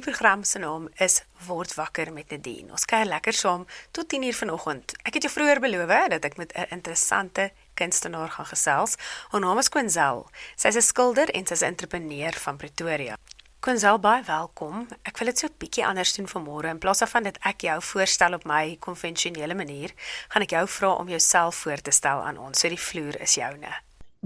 program se naam is Word Wakker met Nadine. Ons kuier lekker saam tot 10 uur vanoggend. Ek het jou vroeër beloof dat ek met 'n interessante kunstenaar gaan gesels. Haar naam is Quenzel. Sy is 'n skilder en sy is 'n entrepreneur van Pretoria. Quenzel, baie welkom. Ek wil dit so 'n bietjie anders doen vanmôre. In plaas daarvan dat ek jou voorstel op my konvensionele manier, gaan ek jou vra om jouself voor te stel aan ons. So die vloer is joune.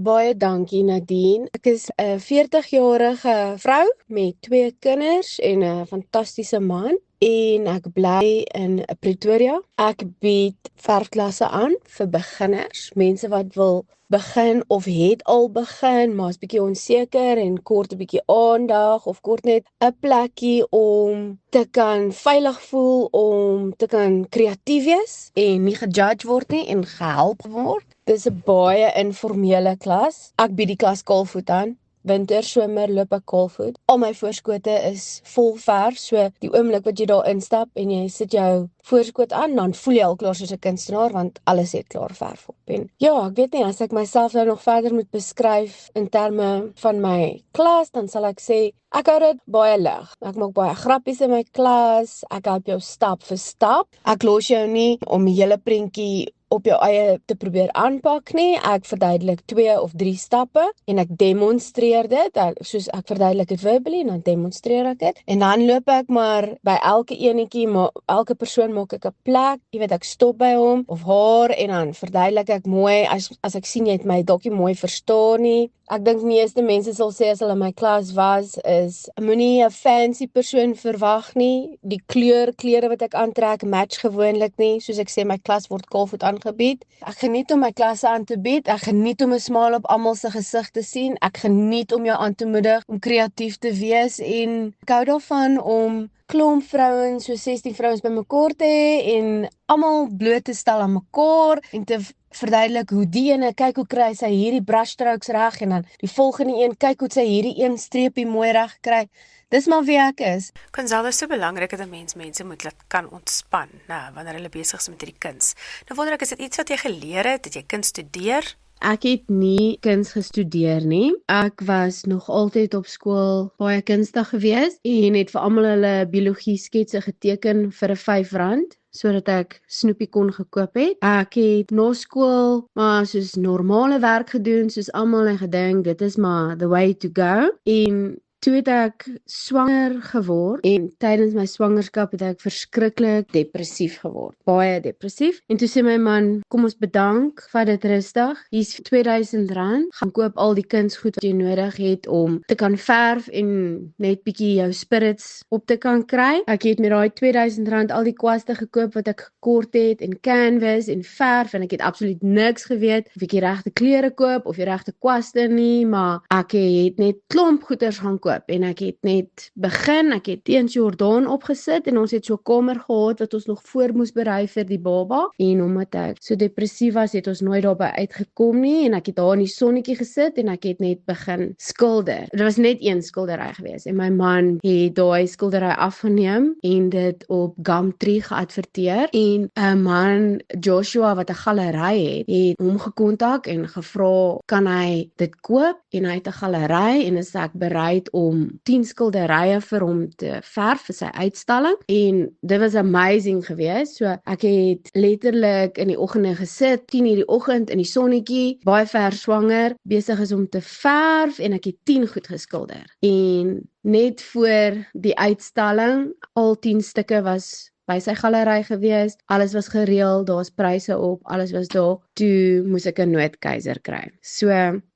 Baie dankie Nadine. Ek is 'n 40-jarige vrou met 2 kinders en 'n fantastiese man en ek bly in Pretoria. Ek bied verfklasse aan vir beginners, mense wat wil begin of het al begin, maar is bietjie onseker en kort 'n bietjie aandag of kort net 'n plekkie om te kan veilig voel, om te kan kreatief wees en nie gejudge word nie en gehelp word. Dis 'n baie informele klas. Ek bied die klas kaalvoet aan. Winter, somer loop ek kaalvoet. Al my voorskote is vol verf, so die oomblik wat jy daar instap en jy sit jou voorskoot aan, dan voel jy al klaar soos 'n kunstenaar want alles het klaar verf op. En ja, ek weet nie, as ek myself nou nog verder moet beskryf in terme van my klas, dan sal ek sê ek hou dit baie lig. Ek maak baie grappies in my klas. Ek help jou stap vir stap. Ek los jou nie om die hele prentjie op jou eie te probeer aanpak nie. Ek verduidelik 2 of 3 stappe en ek demonstreer dit. Soos ek verduidelik dit verbally en dan demonstreer ek dit. En dan loop ek maar by elke enetjie, maar elke persoon maak ek 'n plek. Jy weet, ek stop by hom of haar en dan verduidelik ek mooi as ek sien jy het my dalk nie mooi verstaan nie. Ek dink meeste mense sal sê as hulle in my klas was, is moenie 'n fancy persoon verwag nie. Die klere wat ek aantrek match gewoonlik nie. Soos ek sê, my klas word kaalvoet aangebied. Ek geniet om my klasse aan te bied. Ek geniet om 'n smaal op almal se gesig te sien. Ek geniet om jou aan te moedig om kreatief te wees en ek hou daarvan om klomp vrouens, so 16 vrouens bymekaar te hê en almal bloot te stel aan mekaar en te verduidelik hoe die ene, kyk hoe kry sy hierdie brushstrokes reg en dan die volgende een, kyk hoe sy hierdie een streepie mooi reg kry. Dis maar wie ek is. Quenzel, is so belangrik dat 'n mens mense moet laat kan ontspan, wanneer hulle besig is met hierdie kuns. Nou wonder ek, is dit iets wat jy geleer het? Het jy kuns studeer? Ek het nie kuns gestudeer nie. Ek was nog altyd op skool baie kunstig gewees en het vir almal hulle biologie sketse geteken vir 'n R5 sodat ek snoepie kon gekoop het. Ek het na skool maar soos normale werk gedoen soos almal en gedink dit is maar the way to go. En toe het ek swanger geword en tydens my swangerskap het ek verskriklik depressief geword. Baie depressief. En toe sê my man, kom ons bedank, vat dit rustig. Hier's R2000, gaan koop al die kunsgoed wat jy nodig het om te kan verf en net bietjie jou spirits op te kan kry. Ek het met daai R2000 al die kwaste gekoop wat ek gekort het en canvas en verf en ek het absoluut niks geweet of ek die regte klere koop of die regte kwaste nie, maar ek het net klomp goeders gaan koop. En ek het net begin, ek het teens Jordaan opgesit en ons het so 'n kamer gehad wat ons nog voor moes berei vir die baba en omdat ek so depressief was, het ons nooit daarby uitgekom nie en ek het daar in die sonnetjie gesit en ek het net begin skilder. Dit was net een skildery gewees en my man het daai skildery afgeneem en dit op Gumtree geadverteer en 'n man, Joshua, wat 'n galery het hom gekontak en gevra, kan hy dit koop en hy het 'n galery en is ek bereid om 10 skilderye vir hom te verf vir sy uitstalling en dit was amazing geweest. So ek het letterlik in die oggende gesit, 10:00 die oggend in die sonnetjie, baie ver swanger, besig is om te verf en ek het 10 goed geskilder. En net voor die uitstalling, al 10 stukke was by sy galery gewees, alles was gereël, daar's pryse op, alles was daar. Toe moes ek 'n noodkeiser kry. So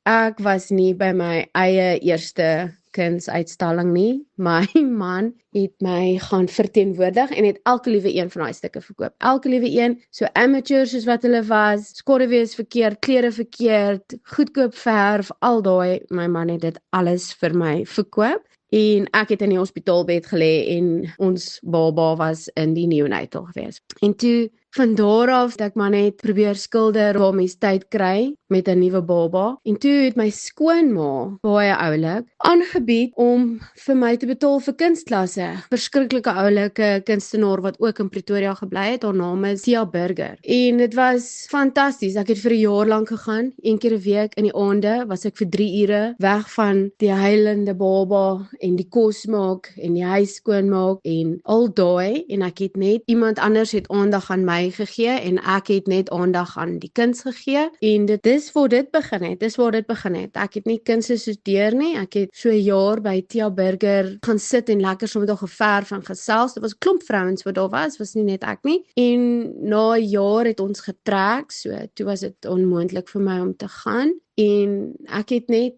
ek was nie by my eie eerste kunsuitstalling nie. My man het my gaan verteenwoordig en het elke liewe een van daai stukke verkoop. Elke liewe een, so amateur soos wat hulle was, skorrewees verkeerd, klere verkeerd, goedkoop verf, al daai, my man het dit alles vir my verkoop. En ek het in die hospitaalbed gelê en ons baba was in die neonatal gewees. En toe van daar af het ek maar net probeer skilder waar mens tyd kry. met 'n nuwe baba. En toe het my skoonma, baie oulik, aangebied om vir my te betaal vir kunstklasse. Verskriklike oulike kunstenaar wat ook in Pretoria gebly het. Haar naam is Tia Burger. En dit was fantasties. Ek het vir 'n jaar lank gegaan, een keer 'n week in die aande was ek vir 3 ure weg van die huilende baba en die kos maak en die huis skoonmaak en al daai, en ek het net iemand anders het aandag aan my gegee en ek het net aandag aan die kuns gegee en dis waar dit begin het. Ek het nie kuns gestudeer nie. Ek het so 'n jaar by Tia Burger gaan sit en lekker saam met haar geverf en gesels. Dit was 'n klomp vrouens wat daar was nie net ek nie. En na 'n jaar het ons getrek, so toe was dit onmoontlik vir my om te gaan en ek het net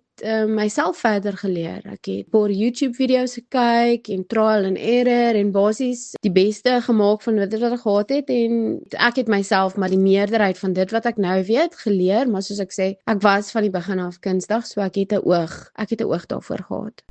myself verder geleer. Ek het 'n paar YouTube video's gekyk en trial and error en basies die beste gemaak van wat ek gehad het en ek het myself maar die meerderheid van dit wat ek nou weet geleer, maar soos ek sê, ek was van die begin af kunstig, so ek het 'n oog daarvoor gehad.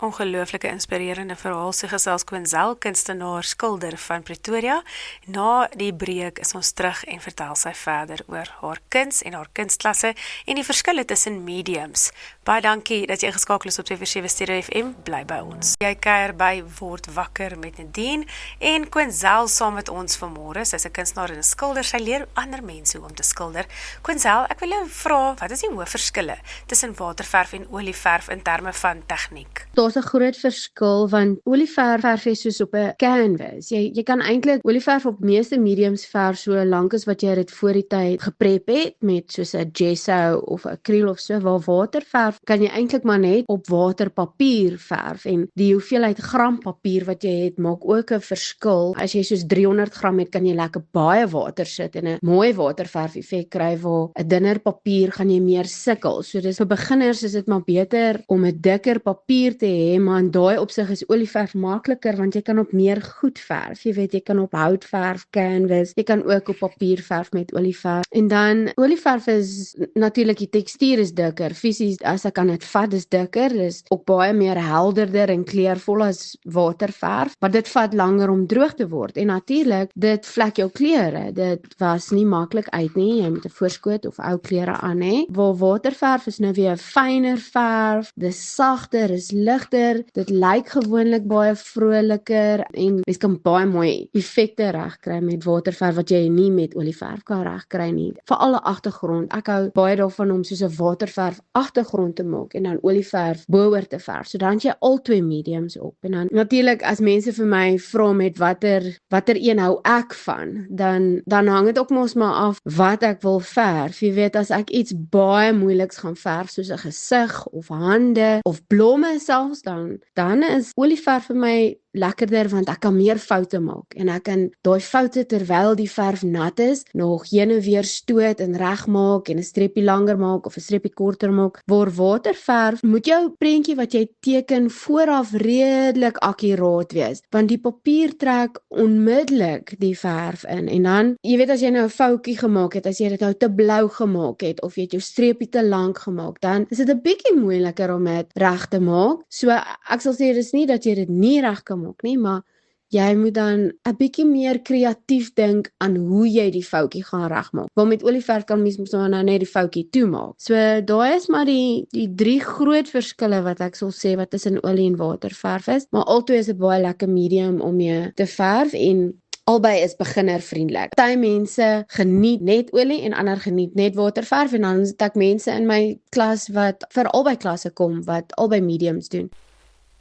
Ongelooflike inspirerende verhaal, so gesels Quinzel, kunstenaar, skilder van Pretoria. Na die breek is ons terug en vertel sy verder oor haar kuns en haar kunstklasse en die verskille tussen mediums. Baie dankie dat jy geskakel is op 247 Stereo FM, bly by ons. Jy kuier by Word Wakker met Nadine en Quinzel saam met ons vanmôre. Sy's 'n kunstenaar en 'n skilder. Sy leer ander mense hoe om te skilder. Quinzel, ek wil jou vra, wat is die hoofverskille tussen waterverf en olieverf in terme van tegniek? Daar's 'n groot verskil want olieverf is soos op 'n canvas. Jy kan eintlik olieverf op meeste mediums verf so lank as wat jy dit voor die tyd geprep het met soos 'n gesso of 'n akriel of so. Waar waterverf kan jy eintlik maar net op waterpapier verf en die hoeveelheid gram papier wat jy het maak ook 'n verskil. As jy soos 300 gram het, kan jy lekker baie water sit en 'n mooi waterverf effek kry. Waar 'n dunner papier gaan jy meer sukkel. So dis vir beginners is dit maar beter om 'n dikker papier te hê, maar in daai opsig is olieverf makliker want jy kan op meer goed verf. Jy weet, jy kan op hout verf, canvas, jy kan ook op papier verf met olieverf. En dan olieverf is natuurlik die tekstuur is dikker. Fisies as ek kan dit vat, is dikker. Dis ook baie meer helderder en kleurvol as waterverf, maar dit vat langer om droog te word. En natuurlik, dit vlek jou klere. Dit was nie maklik uit nie. Jy moet 'n voorskoot of ou klere aan hê. Waar waterverf is nou weer 'n fyner verf. Dis sagter, is ligter. Dit lyk gewoonlik baie vroliker en jy kan baie mooi effekte regkry met waterverf wat jy nie met olieverf kan regkry nie. Veral 'n agtergrond. Ek hou baie daarvan om soos 'n waterverf agtergrond te maak en dan olieverf bo-oor te verf. So dan het jy al twee mediums op. En dan natuurlik as mense vir my vra met watter een hou ek van, dan hang dit ook mos maar af wat ek wil verf. Jy weet, as ek iets baie moeiliks gaan verf soos 'n gesig of hande of blomme selfs, dan is olieverf vir my lekkerder want ek kan meer foute maak en ek kan daai foute terwyl die verf nat is nog heen en weer stoot en regmaak en 'n streepie langer maak of 'n streepie korter maak. Waar waterverf moet jou prentjie wat jy teken vooraf redelik akkuraat wees want die papier trek onmiddellik die verf in en dan jy weet as jy nou 'n foutjie gemaak het, as jy dit nou te blou gemaak het of jy het jou streepie te lank gemaak, dan is dit 'n bietjie moeiliker om dit reg te maak. So ek sal sê dis nie dat jy dit nie reg kan maak nie, maar jy moet dan 'n bietjie meer kreatief dink aan hoe jy die foutjie gaan regmaak. Want met olieverf kan mens mos nou net die foutjie toemaak. So daai is maar die 3 groot verskille wat ek sal sê wat tussen olie en waterverf is, maar albei is 'n baie lekker medium om mee te verf en albei is beginnervriendelik. Party mense geniet net olie en ander geniet net waterverf en dan het ek mense in my klas wat vir albei klasse kom wat albei mediums doen.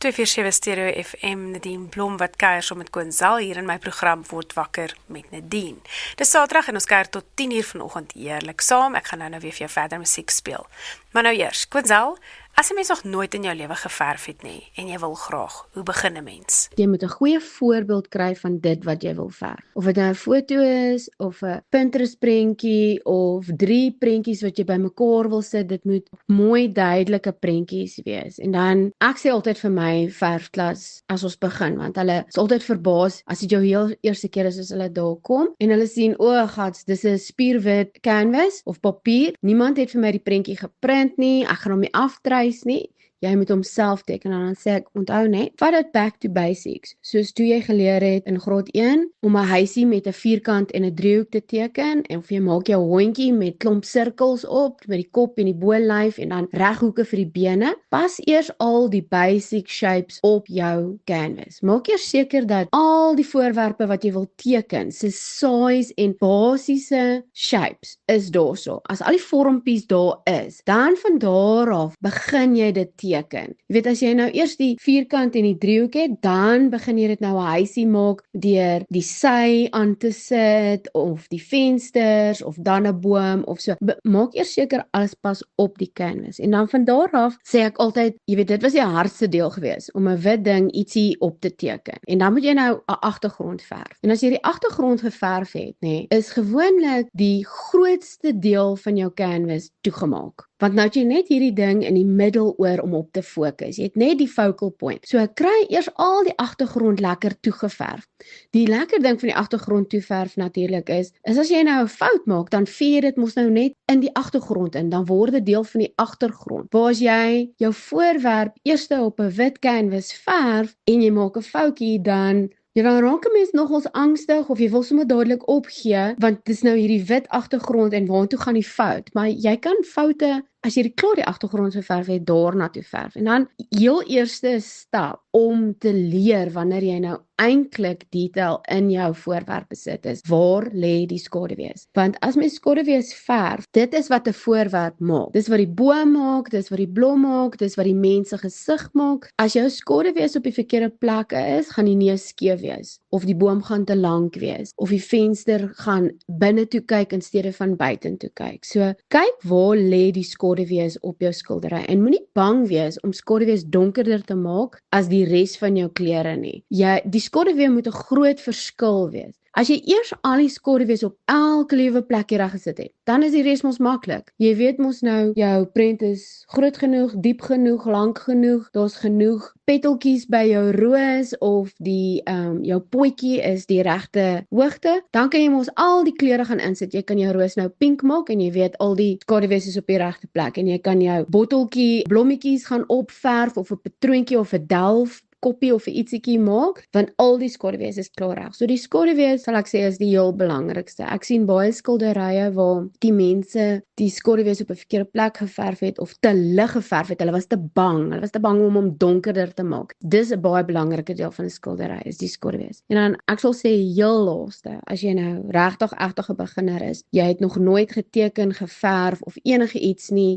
247 Stereo FM, Nadine Blom wat kuier saam met Quinzel hier in my program Word Wakker met Nadine. Dis Saterdag en ons kuier tot 10:00 vanoggend heerlik saam. Ek gaan nou weer vir jou verder musiek speel. Maar nou eers, Quinzel, as 'n mens nog nooit in jou lewe geverf het nie en jy wil graag, hoe begin 'n mens? Jy moet 'n goeie voorbeeld kry van dit wat jy wil verf. Of dit nou 'n foto is of 'n Pinterest prentjie of 3 prentjies wat jy bymekaar wil sit, dit moet mooi duidelike prentjies wees. En dan ek sê altyd vir my verfklas as ons begin, want hulle is altyd verbaas as dit jou heel eerste keer is as hulle daar kom en hulle sien, o gats, dis 'n spierwit canvas of papier. Niemand het vir my die prentjie geprint nie. Ek gaan hom nie afdrys nie. jy moet hom self teken, en dan sê ek, onthou net, vat dit back to basics, soos toe jy geleer het in graad 1, om 'n huisie met 'n vierkant en 'n driehoek te teken, en of jy maak jou hondjie met klomp sirkels op, met die kop en die bolyf, en dan reghoeke vir die bene, pas eers al die basic shapes op jou canvas. Maak eers seker dat al die voorwerpe wat jy wil teken, se size en basiese shapes is daarso. As al die vormpies daar is, dan van daar af begin jy dit teken. Jy weet, as jy nou eers die vierkant en die driehoek het, dan begin jy dit nou 'n huisie maak deur die sy aan te sit, of die vensters, of dan 'n boom, of so. Maak eers seker alles pas op die canvas. En dan van daar af sê ek altyd, jy weet, dit was die hardste deel gewees, om 'n wit ding ietsie op te teken. En dan moet jy nou 'n agtergrond verf. En as jy die agtergrond geverf het, nê, is gewoonlik die grootste deel van jou canvas toegemaak. Want nou het jy net hierdie ding in die middel oor om op te fokus. Jy het net die focal point. So kry eers al die agtergrond lekker toegeverf. Die lekker ding van die agtergrond toeverf natuurlik is as jy nou 'n fout maak, dan vee dit mos nou net in die agtergrond in, dan word dit deel van die agtergrond. Waar as jy jou voorwerp eers op 'n wit canvas verf en jy maak 'n foutjie, dan raak 'n mens nogals angstig, of jy wil sommer dadelik opgee, want dis nou hierdie wit agtergrond en waartoe gaan die fout? Maar jy kan foute, as jy klaar die agtergrond geverf het, daarna toe verf. En dan heel eerste stap om te leer wanneer jy nou eintlik detail in jou voorwerp besit is, waar lê die skaduwees? Want as mens skaduwees verf, dit is wat 'n voorwerp maak. Dis wat die boom maak, dis wat die blom maak, dis wat die mens se gesig maak. As jou skaduwees op die verkeerde plekke is, gaan die neus skeef wees, of die boom gaan te lank wees, of die venster gaan binne toe kyk in steede van buitentoe kyk. So kyk waar lê die skaduwees op jou skildery, en moenie bang wees om skaduwees donkerder te maak as die res van jou kleure nie. Die skaduwee moet 'n groot verskil wees. As jy eers al die skaduwees op elke liewe plekkie reg gesit het, dan is die res mos maklik. Jy weet mos nou, jou prent is groot genoeg, diep genoeg, lank genoeg, daar's genoeg petaltjies by jou roos, of jou potjie is die regte hoogte, dan kan jy mos al die kleure gaan insit. Jy kan jou roos nou pink maak, en jy weet al die skaduwees is op die regte plek, en jy kan jou botteltjie blommetjies gaan opverf, of 'n patroontjie, of 'n delf koppie of 'n ietsiekie maak, want al die skaduwees is klaar reg. So die skaduwees, sal ek sê, is die heel belangrikste. Ek sien baie skilderye waar die mense die skaduwees op 'n verkeerde plek geverf het, of te lig geverf het. Hulle was te bang om hom donkerder te maak. Dis 'n baie belangrike deel van 'n skildery, is die skaduwees. En dan, ek sal sê, heel laaste, as jy nou regtig 'n beginner is, jy het nog nooit geteken, geverf of enige iets nie,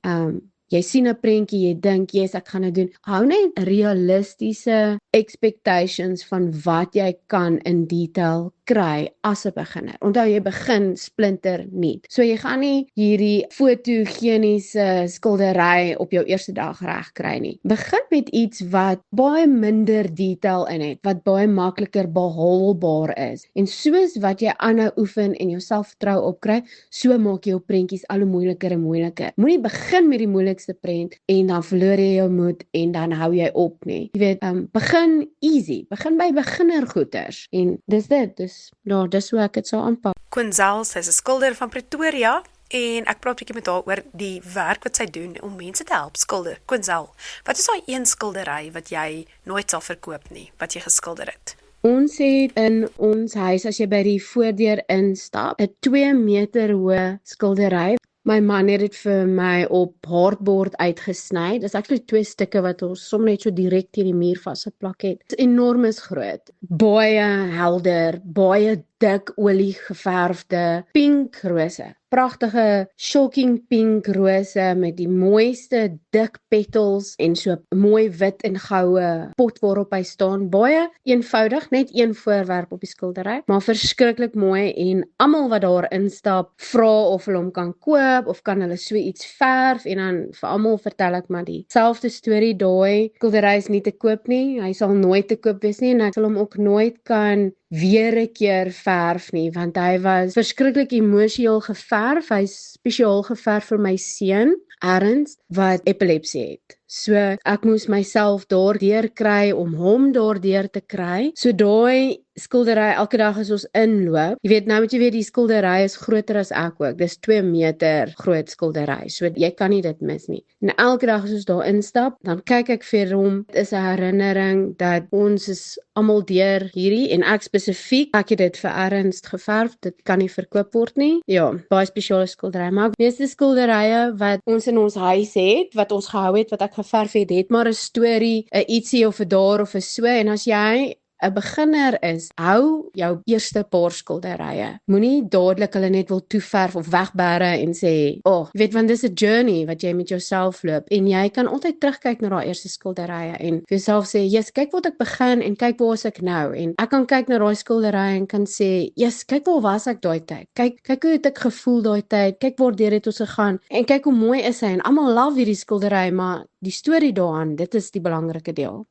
jy sien 'n prentjie, jy dink, yes, ek gaan dit doen. Hou net realistiese expectations van wat jy kan in detail kry as 'n beginner. Onthou, jy begin splinter nuut. So jy gaan nie hierdie fotogeniese skildery op jou eerste dag reg kry nie. Begin met iets wat baie minder detail in het, wat baie makliker behaalbaar is. En soos wat jy aanhou oefen en jou selfvertroue opkry, so maak jy jou prentjies al hoe moeiliker en moeiliker. Moenie begin met die moeilikste prent en dan verloor jy jou moed en dan hou jy op nie. Jy weet, begin easy. Begin by beginnergoeders. En dis dit. Dis hoe ek dit sou aanpak. Quinzel, sy is 'n skilder van Pretoria, en ek praat 'n bietjie met haar oor die werk wat sy doen om mense te help skilder. Quinzel, wat is daai een skildery wat jy nooit sal verkoop nie, wat jy geskilder het? Ons het in ons huis, as jy by die voordeur instap, 'n 2 meter hoë skildery. My man het dit vir my op hardboard uitgesny. Dis actually 2 stukke wat ons sommer net so direk teen die muur vasgeplak het. Dit is enorm groot. Baie helder, baie dik olie geverfde pink rose. Pragtige shocking pink rose met die mooiste dik petals en so mooi wit en goue pot waarop hy staan. Baie eenvoudig, net een voorwerp op die skildery, maar verskriklik mooi, en almal wat daar instap vra of hulle hom kan koop of kan hulle so iets verf, en dan vir almal vertel ek maar dieselfde storie. Daai skildery is nie te koop nie. Hy sal nooit te koop wees nie, en ek sal hom ook nooit kan weer 'n keer verf nie, want hy was verskriklik emosioneel geverf. Hy's spesiaal geverf vir my seun, Ernst, wat epilepsie het. So ek moes myself daardeur kry om hom daardeur te kry. So daai skildery elke dag as ons inloop. Jy weet nou moet jy weet die skildery is groter as ek ook. Dis 2 meter groot skildery. So jy kan nie dit mis nie. En elke dag as ons daar instap, dan kyk ek vir hom. Dit is 'n herinnering dat ons is almal deur hierdie en ek spesifiek, ek het dit vir Ernst geverf. Dit kan nie verkoop word nie. Ja, baie spesiale skildery. Maar die meeste skilderye wat ons in ons huis het, wat ons gehou het, wat ek geverf het maar 'n storie, 'n ietsie of 'n daar of 'n so. En as jy 'n beginner is, hou jou eerste paar skilderye. Moenie dadelik hulle net wil toeverf of wegberre en sê, jy weet want dis 'n journey wat jy met jouself loop en jy kan altyd terugkyk na daai eerste skilderye en vir jouself sê, "Jesus, kyk waar ek begin en kyk waar is ek nou." En ek kan kyk na daai skilderye en kan sê, "Jesus, kyk waar was ek daai tyd. Kyk hoe het ek gevoel daai tyd. Kyk waardeur het ons gegaan en kyk hoe mooi is hy." En almal love hierdie skildery, maar die storie daaraan, dit is die belangrike deel.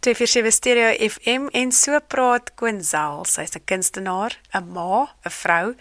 247 Stereo FM en so praat Quinzel. Sy's 'n kunstenaar, 'n ma, 'n vrou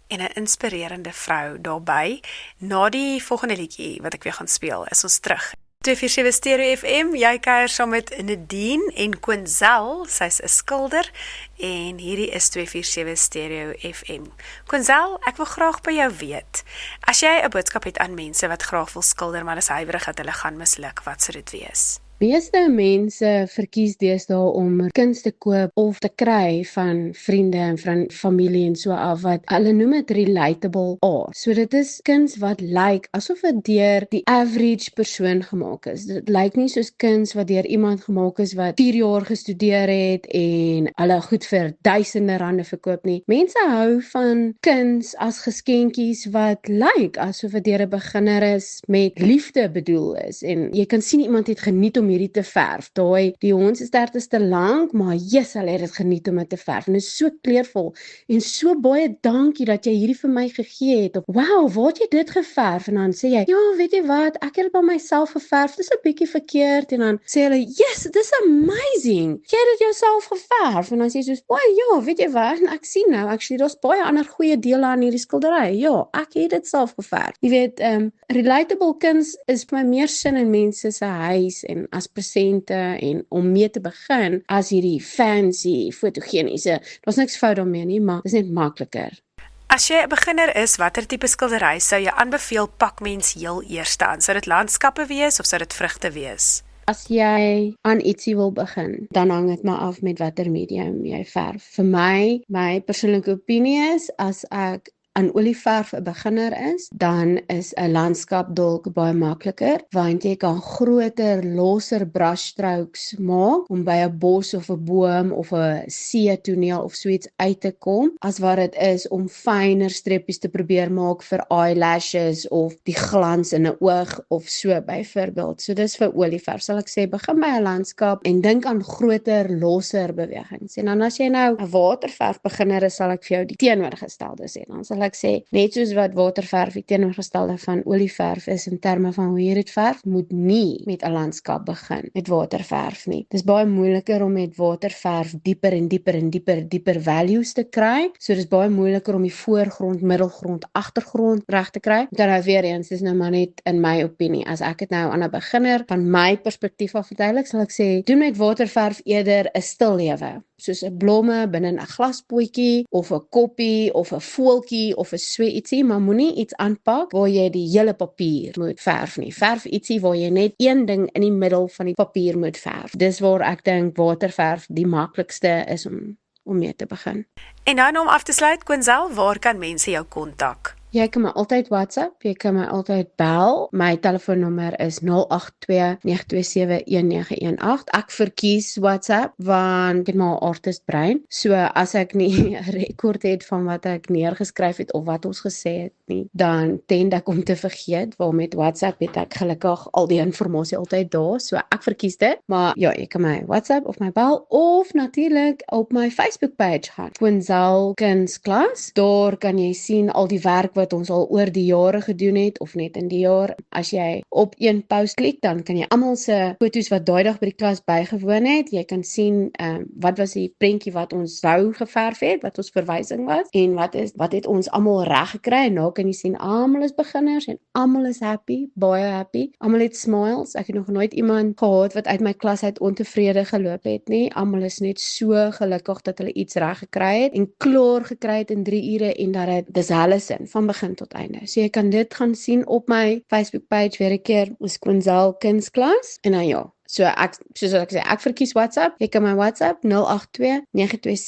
en 'n inspirerende vrou daarbey. Na die volgende liedjie wat ek weer gaan speel, is ons terug. 247 Stereo FM, jy kuier saam met Nadine en Quinzel. Sy's 'n skilder en hierdie is 247 Stereo FM. Quinzel, ek wil graag by jou weet, as jy 'n boodskap het aan mense wat graag wil skilder, maar is huiwerig dat hulle gaan misluk, wat sou dit wees? Meeste mense verkies deesdae om kuns te koop of te kry van vriende en van familie en so af wat hulle noem dit relatable art. So dit is kuns wat lyk asof dit deur die average persoon gemaak is. Dit lyk nie soos kuns wat deur iemand gemaak is wat 4 jaar gestudeer het en hulle goed vir duisende rande verkoop nie. Mense hou van kuns as geskenkies wat lyk asof dit deur 'n beginner is met liefde bedoel is en jy kan sien iemand het geniet om hierdie te verf. Die hondsstert is te lank, maar hulle het dit geniet om dit te verf. En dit is so kleurvol. En so baie dankie dat jy hierdie vir my gegee het. Of, wow, waar het jy dit geverf? En dan sê jy, ja, weet jy wat, ek het dit by myself geverf. Dis 'n bietjie verkeerd. En dan sê hulle, yes, dis amazing. Jy het dit jouself geverf. En dan sê jy soos, ja, weet jy wat, en ek sien nou, actually, daar's baie ander goeie dele aan hierdie skildery. Ja, ek het dit self geverf. Jy weet, relatable kuns is vir my meer sin in mense se huis en as presente en om mee te begin as hierdie fancy fotogeniese. Daar's niks fout daarmee nie, maar dis net makliker. As jy 'n beginner is, watter tipe skildery sou jy aanbeveel pak mens heel eerste aan? Sou dit landskappe wees of sou dit vrugte wees? As jy aan ietsie wil begin, dan hang dit maar af met watter medium jy verf. Vir my persoonlike opinie is, as ek aan olieverf 'n beginner is, dan is 'n landskap dalk baie makliker, want jy kan groter, losser brushstrokes maak om by 'n bos of 'n boom of 'n see toneel of so iets uit te kom, as wat dit is om fyner streppies te probeer maak vir eyelashes of die glans in 'n oog of so byvoorbeeld. So dis vir olieverf, sal ek sê, begin by 'n landskap en dink aan groter, losser bewegings. En dan as jy nou 'n waterverf beginner is, sal ek vir jou die teenoorgestelde sê. Dan sal ek sê, net soos wat waterverf die teenoorgestelde van olieverf is in terme van hoe jy dit verf, moet nie met 'n landskap begin met waterverf nie. Dis baie moeiliker om met waterverf dieper en dieper values te kry. So dis baie moeiliker om die voorgrond, middelgrond, agtergrond reg te kry. Dan nou weer eens, dis nou maar net in my opinie. As ek dit nou aan 'n beginner van my perspektief af verduidelik, sal ek sê, doen met waterverf eerder 'n stil lewe. Soos 'n blomme binne 'n glaspotjie of 'n koppie of 'n voeltjie of 'n so ietsie, maar moenie iets aanpak waar jy die hele papier moet verf nie. Verf ietsie waar jy net een ding in die middel van die papier moet verf. Dis waar ek dink waterverf die maklikste is om mee te begin. En dan om af te sluit, Quinzel, waar kan mense jou kontak? Jy kan my altyd WhatsApp, jy kan my altyd bel. My telefoonnommer is 082-927-1918. Ek verkies WhatsApp want ek het maar 'n artist brein. So as ek nie 'n rekord het van wat ek neergeskryf het of wat ons gesê het nie, dan tend ek om te vergeet. Waar met WhatsApp het ek gelukkig al die inligting altyd daar. So ek verkies dit. Maar ja, jy kan my WhatsApp of my bel of natuurlik op my Facebook page gaan. Quinzel Kunsklas. Daar kan jy sien al die werk wat ons al oor die jare gedoen het of net in die jaar. As jy op een post klik, dan kan jy almal se foto's wat daai dag by die klas bygewoon het. Jy kan sien wat was die prentjie wat ons wou geverf het, wat ons verwysing was en wat het ons almal reg gekry en nou kan jy sien almal is beginners en almal is happy, baie happy. Almal het smiles. Ek het nog nooit iemand gehad wat uit my klas uit ontevrede geloop het nie. Almal is net so gelukkig dat hulle iets reg gekry het en klaar gekry het in 3 ure en dat dis hulle sin van begin tot einde. So jy kan dit gaan sien op my Facebook page weer 'n keer, ons Quinzel Kunsklas en dan ja. So soos ek sê, ek verkies WhatsApp. Jy kan my WhatsApp 082 927